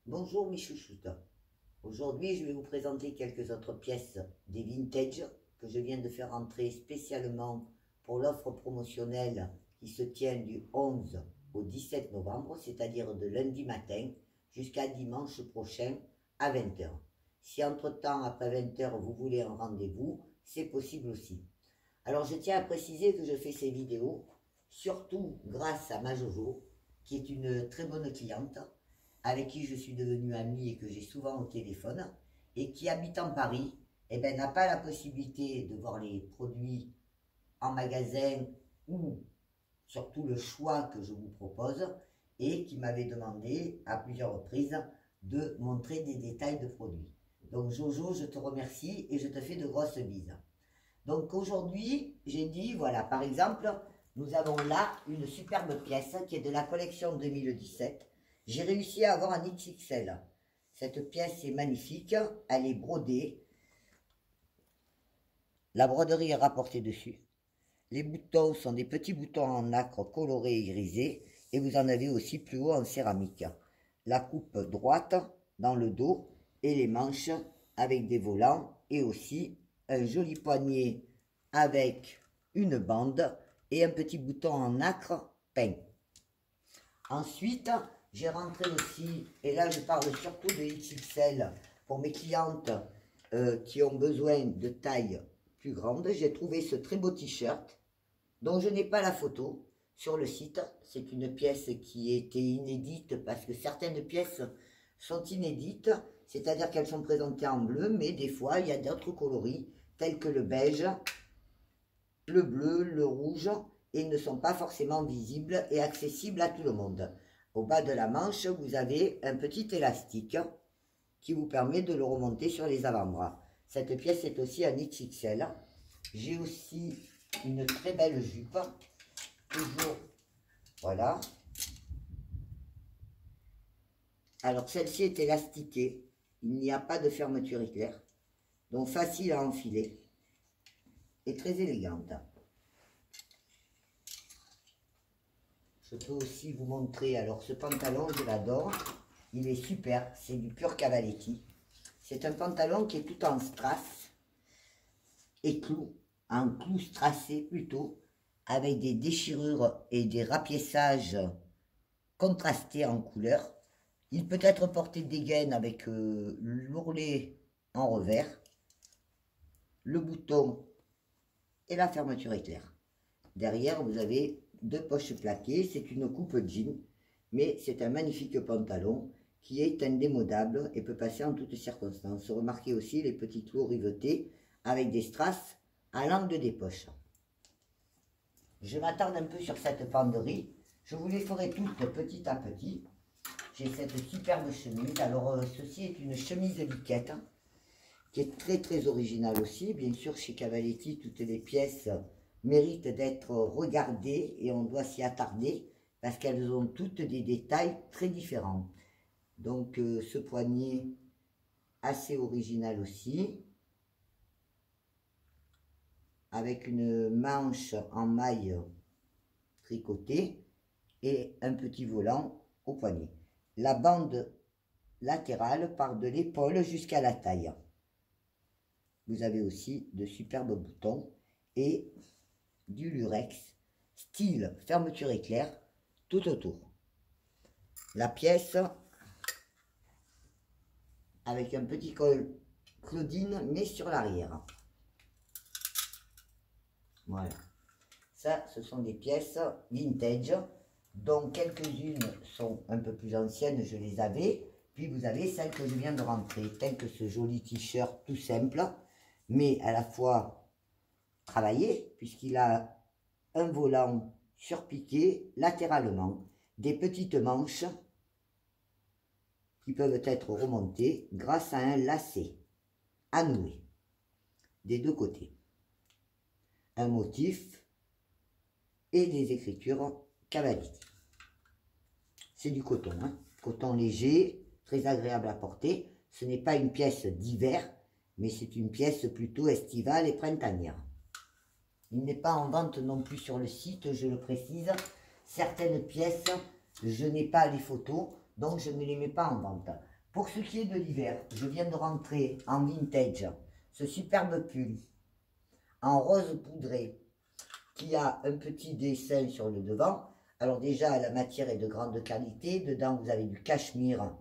Bonjour mes chouchoutes. Aujourd'hui, je vais vous présenter quelques autres pièces des vintage que je viens de faire entrer spécialement pour l'offre promotionnelle qui se tient du 11 au 17 novembre, c'est-à-dire de lundi matin jusqu'à dimanche prochain à 20 h. Si entre-temps, après 20 h, vous voulez un rendez-vous, c'est possible aussi. Alors, je tiens à préciser que je fais ces vidéos surtout grâce à ma Jojo, qui est une très bonne cliente, avec qui je suis devenu ami et que j'ai souvent au téléphone, et qui habite en Paris, et ben, n'a pas la possibilité de voir les produits en magasin ou surtout le choix que je vous propose, et qui m'avait demandé à plusieurs reprises de montrer des détails de produits. Donc Jojo, je te remercie et je te fais de grosses bises. Donc aujourd'hui, j'ai dit, voilà, par exemple, nous avons là une superbe pièce qui est de la collection 2017. J'ai réussi à avoir un XXL. Cette pièce est magnifique, elle est brodée. La broderie est rapportée dessus. Les boutons sont des petits boutons en nacre colorés et grisés. Et vous en avez aussi plus haut en céramique. La coupe droite dans le dos et les manches avec des volants et aussi un joli poignet avec une bande et un petit bouton en nacre peint. Ensuite, j'ai rentré aussi, et là je parle surtout de XXL pour mes clientes qui ont besoin de taille plus grande. J'ai trouvé ce très beau t-shirt dont je n'ai pas la photo sur le site. C'est une pièce qui était inédite parce que certaines pièces sont inédites, c'est-à-dire qu'elles sont présentées en bleu, mais des fois il y a d'autres coloris tels que le beige, le bleu, le rouge, et ne sont pas forcément visibles et accessibles à tout le monde. Au bas de la manche, vous avez un petit élastique qui vous permet de le remonter sur les avant-bras. Cette pièce est aussi un XXL. J'ai aussi une très belle jupe, toujours, voilà. Alors celle-ci est élastiquée, il n'y a pas de fermeture éclair, donc facile à enfiler et très élégante. Je peux aussi vous montrer, alors ce pantalon, je l'adore, il est super, c'est du pur Cavaletti. C'est un pantalon qui est tout en strass et clous, en clous strassés plutôt, avec des déchirures et des rapiessages contrastés en couleur. Il peut être porté des gaines avec l'ourlet en revers, le bouton et la fermeture éclair. Derrière, vous avez deux poches plaquées. C'est une coupe jean, mais c'est un magnifique pantalon qui est indémodable et peut passer en toutes circonstances. Remarquez aussi les petits clous rivetés avec des strass à l'angle des poches. Je m'attarde un peu sur cette penderie. Je vous les ferai toutes petit à petit. J'ai cette superbe chemise. Alors, ceci est une chemise biquette qui est très originale aussi. Bien sûr, chez Cavaletti, toutes les pièces méritent d'être regardées et on doit s'y attarder parce qu'elles ont toutes des détails très différents. Donc, ce poignet assez original aussi, avec une manche en maille tricotée et un petit volant au poignet. La bande latérale part de l'épaule jusqu'à la taille. Vous avez aussi de superbes boutons et du lurex, style fermeture éclair, tout autour. La pièce avec un petit col Claudine, mais sur l'arrière. Voilà. Ça, ce sont des pièces vintage, dont quelques-unes sont un peu plus anciennes, je les avais. Puis vous avez celles que je viens de rentrer, tel que ce joli t-shirt tout simple, mais à la fois travaillé, puisqu'il a un volant surpiqué latéralement, des petites manches qui peuvent être remontées grâce à un lacet à nouer des deux côtés. Un motif et des écritures Cavaletti. C'est du coton, hein, coton léger, très agréable à porter. Ce n'est pas une pièce d'hiver, mais c'est une pièce plutôt estivale et printanière. Il n'est pas en vente non plus sur le site, je le précise. Certaines pièces, je n'ai pas les photos, donc je ne les mets pas en vente. Pour ce qui est de l'hiver, je viens de rentrer en vintage ce superbe pull en rose poudré qui a un petit dessin sur le devant. Alors déjà, la matière est de grande qualité. Dedans, vous avez du cachemire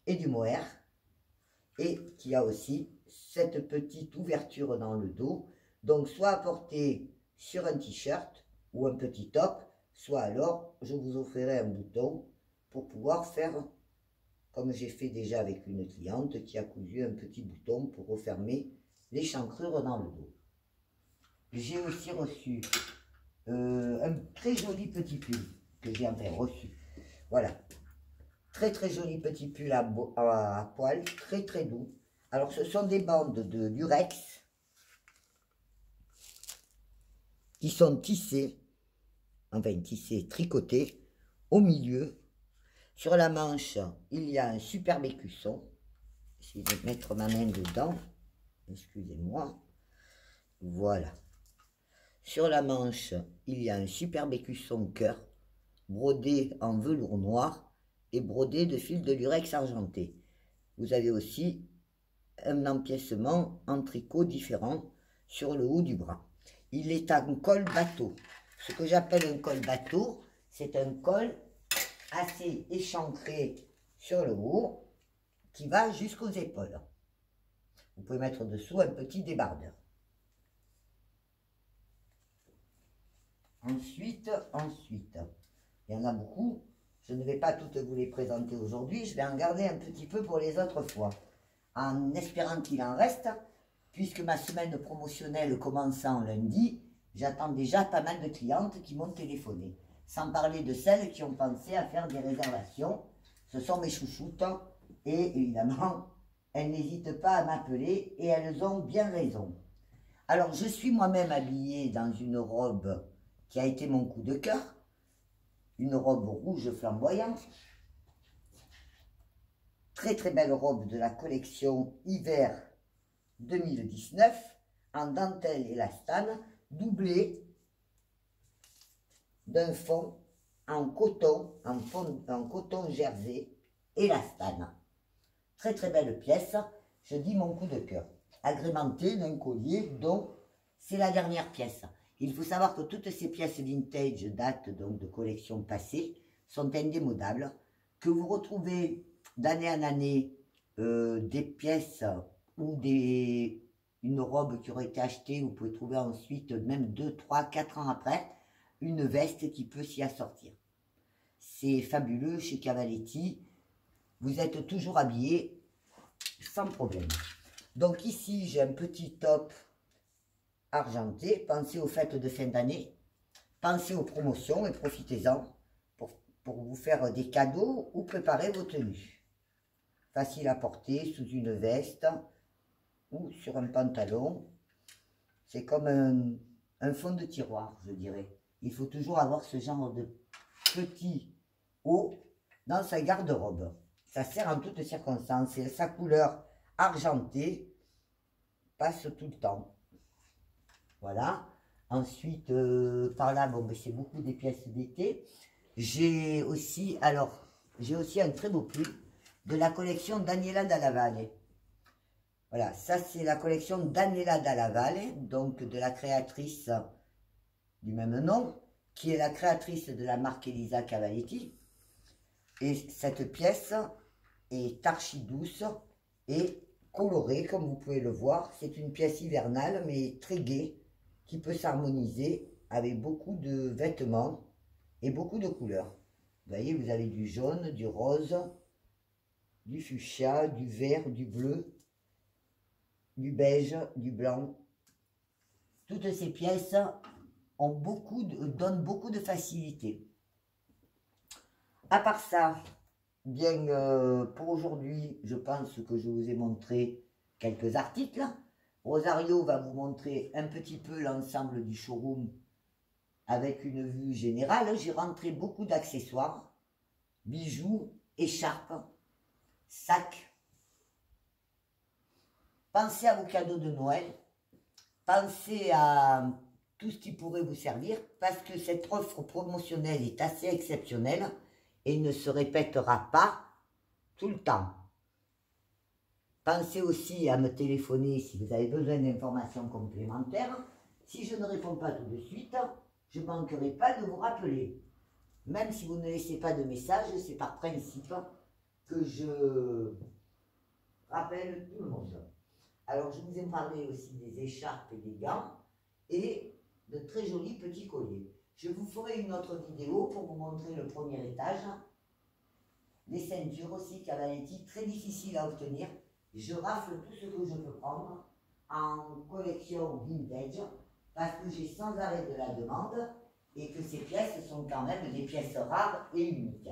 et du mohair. Et qui a aussi cette petite ouverture dans le dos. Donc, soit à porter sur un t-shirt ou un petit top, soit alors, je vous offrirai un bouton pour pouvoir faire, comme j'ai fait déjà avec une cliente qui a cousu un petit bouton pour refermer l'échancrure dans le dos. J'ai aussi reçu un très joli petit pull que j'ai enfin reçu. Voilà. Très très joli petit pull à poil, très très doux. Alors ce sont des bandes de lurex qui sont tissées, enfin tissées, tricotées au milieu. Sur la manche, il y a un superbe écusson. J'essaie de mettre ma main dedans. Excusez-moi. Voilà. Sur la manche, il y a un superbe écusson cœur, brodé en velours noir et brodé de fil de lurex argenté. Vous avez aussi un empiècement en tricot différent sur le haut du bras. Il est en col bateau. Ce que j'appelle un col bateau, c'est un col assez échancré sur le haut qui va jusqu'aux épaules. Vous pouvez mettre dessous un petit débardeur. Ensuite, il y en a beaucoup. Je ne vais pas toutes vous les présenter aujourd'hui. Je vais en garder un petit peu pour les autres fois. En espérant qu'il en reste, puisque ma semaine promotionnelle commençant lundi, j'attends déjà pas mal de clientes qui m'ont téléphoné. Sans parler de celles qui ont pensé à faire des réservations. Ce sont mes chouchoutes. Et évidemment, elles n'hésitent pas à m'appeler et elles ont bien raison. Alors, je suis moi-même habillée dans une robe qui a été mon coup de cœur, une robe rouge flamboyante, très très belle robe de la collection hiver 2019, en dentelle élastane, doublée d'un fond en coton, en coton jersey élastane. Très très belle pièce, je dis mon coup de cœur, agrémentée d'un collier dont c'est la dernière pièce. Il faut savoir que toutes ces pièces vintage datent donc de collections passées, sont indémodables, que vous retrouvez d'année en année des pièces ou une robe qui aurait été achetée, vous pouvez trouver ensuite, même 2, 3, 4 ans après, une veste qui peut s'y assortir. C'est fabuleux chez Cavaletti, vous êtes toujours habillé sans problème. Donc ici, j'ai un petit top argenté, pensez aux fêtes de fin d'année, pensez aux promotions et profitez-en pour vous faire des cadeaux ou préparer vos tenues. Facile à porter sous une veste ou sur un pantalon. C'est comme un fond de tiroir, je dirais. Il faut toujours avoir ce genre de petit haut dans sa garde-robe. Ça sert en toutes circonstances et sa couleur argentée passe tout le temps. Voilà. Ensuite, par là, bon, c'est beaucoup des pièces d'été. J'ai aussi un très beau pull de la collection Daniela Dalla Valle. Voilà, ça c'est la collection Daniela Dalla Valle, donc de la créatrice du même nom, qui est la créatrice de la marque Elisa Cavaletti. Et cette pièce est archi douce et colorée, comme vous pouvez le voir. C'est une pièce hivernale, mais très gaie, qui peut s'harmoniser avec beaucoup de vêtements et beaucoup de couleurs. Vous voyez, vous avez du jaune, du rose, du fuchsia, du vert, du bleu, du beige, du blanc. Toutes ces pièces donnent beaucoup de facilité. À part ça, bien pour aujourd'hui, je pense que je vous ai montré quelques articles. Rosario va vous montrer un petit peu l'ensemble du showroom avec une vue générale. J'ai rentré beaucoup d'accessoires, bijoux, écharpes, sacs. Pensez à vos cadeaux de Noël. Pensez à tout ce qui pourrait vous servir parce que cette offre promotionnelle est assez exceptionnelle et ne se répétera pas tout le temps. Pensez aussi à me téléphoner si vous avez besoin d'informations complémentaires. Si je ne réponds pas tout de suite, je ne manquerai pas de vous rappeler. Même si vous ne laissez pas de message, c'est par principe que je rappelle tout le monde. Alors, je vous ai parlé aussi des écharpes et des gants et de très jolis petits colliers. Je vous ferai une autre vidéo pour vous montrer le premier étage. Les ceintures aussi, Cavaletti, très difficiles à obtenir. Je rafle tout ce que je peux prendre en collection vintage parce que j'ai sans arrêt de la demande et que ces pièces sont quand même des pièces rares et uniques.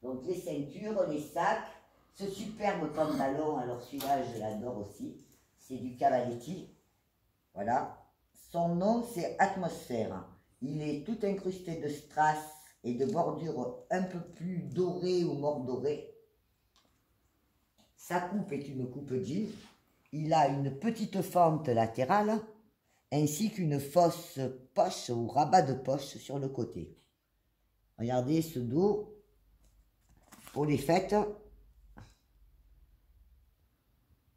Donc les ceintures, les sacs, ce superbe pantalon, alors celui-là je l'adore aussi, c'est du Cavaletti, voilà. Son nom c'est Atmosphère, il est tout incrusté de strass et de bordures un peu plus dorées ou mordorées. Sa coupe est une coupe jean, il a une petite fente latérale ainsi qu'une fausse poche ou rabat de poche sur le côté. Regardez ce dos pour les fêtes.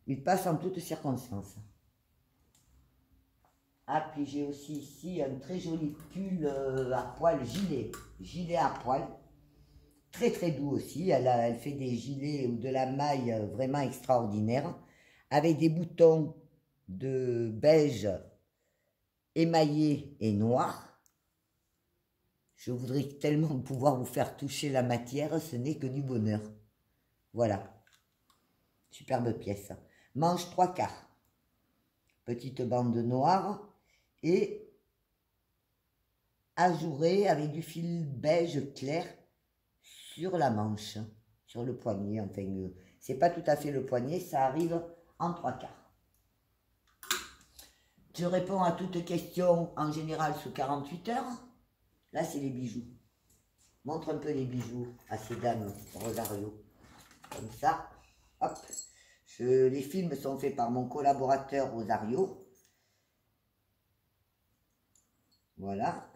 Il passe en toutes circonstances. Ah, puis j'ai aussi ici un très joli pull à poil gilet à poil. Très très doux aussi. Elle fait des gilets ou de la maille vraiment extraordinaire. Avec des boutons de beige émaillé et noir. Je voudrais tellement pouvoir vous faire toucher la matière, ce n'est que du bonheur. Voilà. Superbe pièce. Manche 3/4. Petite bande noire et ajourée avec du fil beige clair sur la manche, sur le poignet. Enfin, c'est pas tout à fait le poignet, ça arrive en 3/4. Je réponds à toutes questions en général sous 48 heures. Là, c'est les bijoux. Montre un peu les bijoux à ces dames, Rosario. Comme ça. Hop. Les films sont faits par mon collaborateur Rosario. Voilà.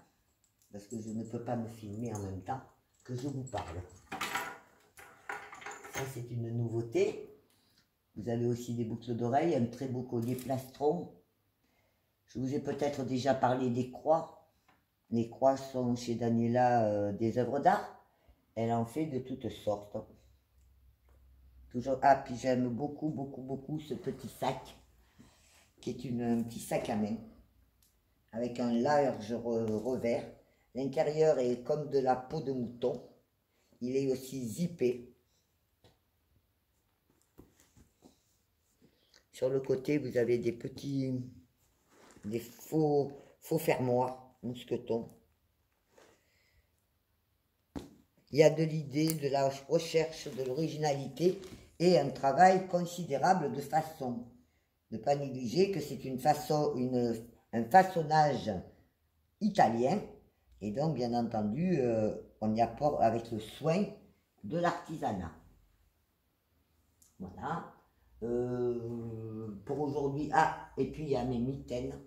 Parce que je ne peux pas me filmer en même temps que je vous parle. Ça, c'est une nouveauté. Vous avez aussi des boucles d'oreilles, un très beau collier plastron. Je vous ai peut-être déjà parlé des croix. Les croix sont chez Daniela des œuvres d'art. Elle en fait de toutes sortes. Toujours. Ah, puis j'aime beaucoup, beaucoup, beaucoup ce petit sac, qui est un petit sac à main, avec un large revers. L'intérieur est comme de la peau de mouton. Il est aussi zippé. Sur le côté, vous avez des petits, des faux fermoirs, mousquetons. Il y a de l'idée, de la recherche, de l'originalité et un travail considérable de façon. Ne pas négliger que c'est un façonnage italien et donc bien entendu on y apporte avec le soin de l'artisanat. Voilà. Pour aujourd'hui, ah, et puis il y a mes mitaines.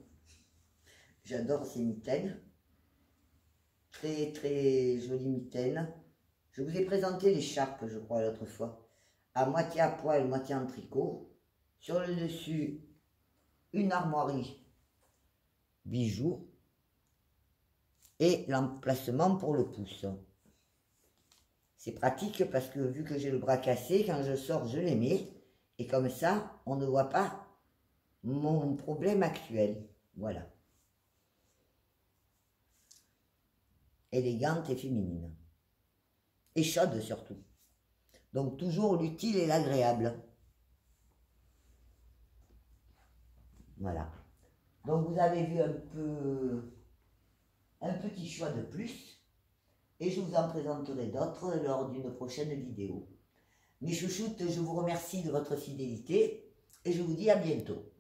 J'adore ces mitaines. Très très jolies mitaines. Je vous ai présenté l'écharpe, je crois, l'autre fois. À moitié à poil, moitié en tricot. Sur le dessus, une armoirie bijoux. Et l'emplacement pour le pouce. C'est pratique parce que vu que j'ai le bras cassé, quand je sors, je les mets. Et comme ça, on ne voit pas mon problème actuel. Voilà. Élégante et féminine. Et chaude surtout. Donc toujours l'utile et l'agréable. Voilà. Donc vous avez vu un petit choix de plus. Et je vous en présenterai d'autres lors d'une prochaine vidéo. Mes chouchoutes, je vous remercie de votre fidélité et je vous dis à bientôt.